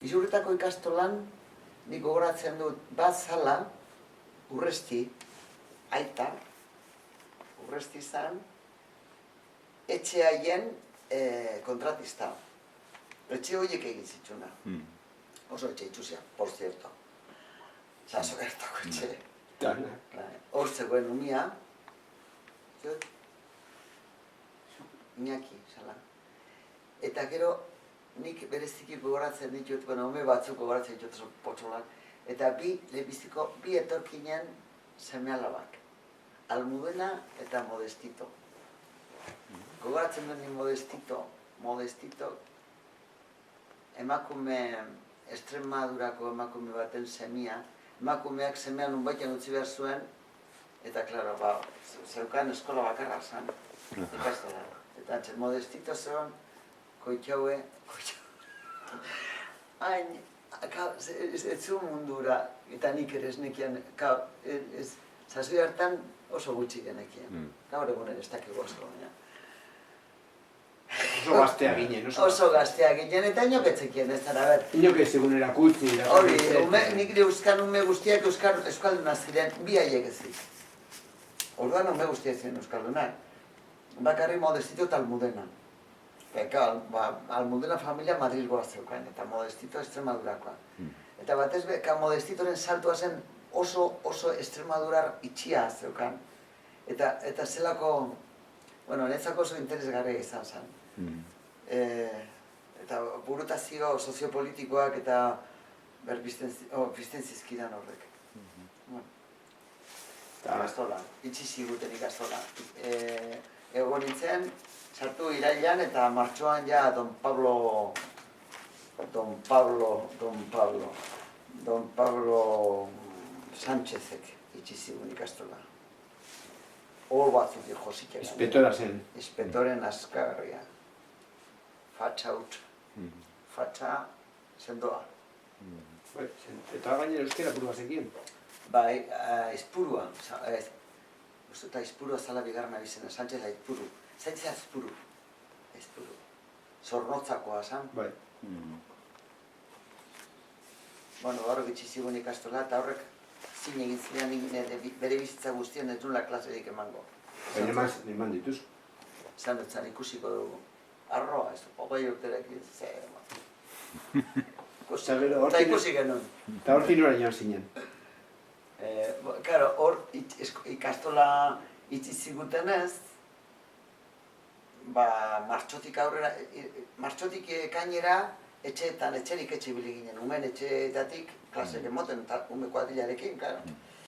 Izurretako ikastolan, nik gogoratzen dut, bat zala, Urresti, aita, Urresti zan, etxe haien kontratista. Etxe horiek egin zituna. Oso etxe itxusia, por cierto. Zaso gertako etxe. Hor zegoen umia, Iñaki, zala. Eta gero, nik bereziki gogoratzen ditut, ume batzuk gogoratzen ditut potxolak, eta lehenbiziko bi etorkinen seme-alabak. Almudena eta Modestito. Gogoratzen duen Modestito, emakume, Extremadurako emakume baten semia, emakumeak semea nunbaitan utzi behar zuen, eta, klaro, zeukan eskola bakarra zan, ikastola. Eta Modestito zegoen, koitxaue, hain, ez zu mundura, eta nik ere ez nekian, zazui hartan oso gutxi genekien. Gaur egunen ez dakigu asko, baina. Oso gaztea ginen, oso gaztea ginen, eta inoketzekien ez dara, ber. Inok ez egun erakutzi. Hori, nik euskan ume guztiak euskalduna ziren, bi haiek ezik. Orduan ume guztiak ziren euskaldunak. Bakarri Modestito eta Almudena. Almudena familia Madrilgoa zeukan, eta Modestito Extremadurakoa. Eta batez Modestitoren saltua zen oso Extremadurar itxia zeukan. Eta zelako, netzako oso interesgarria izan zen. Eta burutazio soziopolitikoak eta bizten zizkidan horrek. Ikastola, itxi ziguten ikastola. Egon nintzen, sartu irailan eta martxoan ja Don Pablo Sánchezek itxi zigun ikastola. Hor batzuk josik egan. Espetora zen. Espetoren askarria. Fatxa hutsa. Fatxa sendoa. Eta gainera euskera burua zekien? Bai, Aizpurua. Eta Aizpurua zala bigarna bizena, Sánchez Aizpuru. Sánchez Aizpuru. Aizpuru. Zornotzakoa zan. Bai. Horrek itxizigun ikastola, eta horrek zin egin ziren bere bizitza guztien ez nula klaserik emango. Baina eman dituz. Zan dutzen ikusiko dugu. Arroa, ez, 20 urterek zer. Eta ikusi genuen. Eta hor finora joan zinen. Karo, hor ikastola itxi zigutenez, martxotik aurrera, martxotik ekainera, etxerik etxe bili ginen, umen etxeetatik klasek emoten, ume kuadrilarekin, karo.